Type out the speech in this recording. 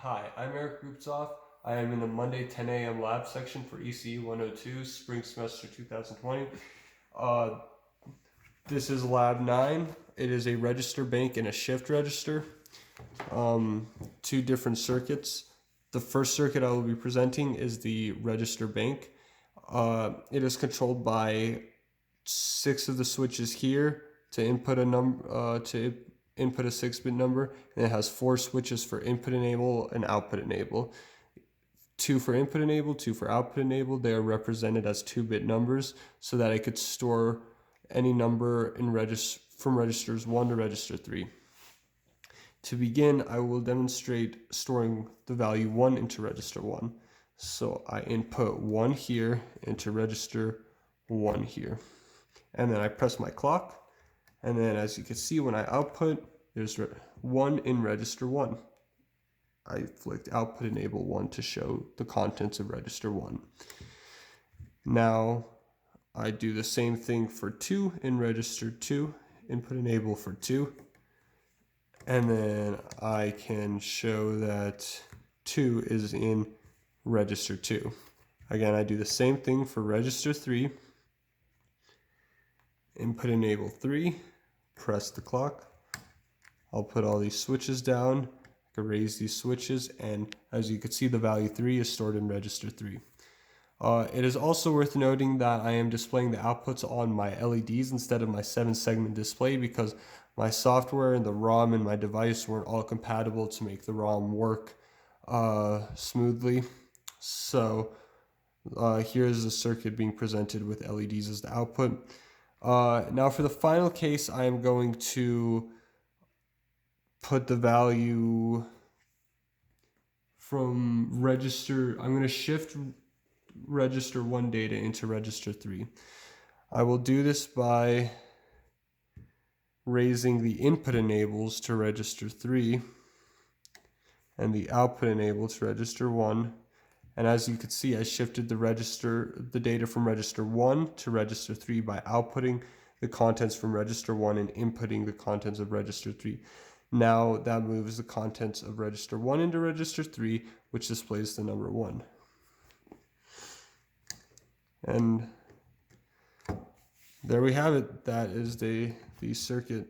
Hi, I'm Eric Rupzoff. I am in the Monday 10 a.m. lab section for ECE 102, spring semester 2020. Uh, this is lab 9. It is a register bank and a shift register, two different circuits. The first circuit I will be presenting is the register bank. It is controlled by 6 of the switches here to input a input a 6-bit number, and it has 4 switches for input enable and output enable. 2 for input enable, 2 for output enable. They are represented as 2-bit numbers so that I could store any number from registers 1 to register 3. To begin, I will demonstrate storing the value 1 into register 1. So I input 1 here into register 1 here. And then I press my clock. And then as you can see, when I output, there's 1 in register 1. I flicked output enable 1 to show the contents of register 1. Now I do the same thing for 2 in register 2, input enable for 2. And then I can show that 2 is in register 2. Again, I do the same thing for register 3, input enable 3, press the clock. I'll put all these switches down, I can raise these switches, and as you can see, the value 3 is stored in register 3. It is also worth noting that I am displaying the outputs on my LEDs instead of my 7-segment display because my software and the ROM in my device weren't all compatible to make the ROM work smoothly. So here's the circuit being presented with LEDs as the output. Now for the final case, I am going to put the value from register, I'm going to shift register 1 data into register 3. I will do this by raising the input enables to register 3 and the output enable to register 1. And as you can see, I shifted the data from register 1 to register 3 by outputting the contents from register 1 and inputting the contents of register 3. Now that moves the contents of register 1 into register 3, which displays the number 1. And there we have it. That is the circuit.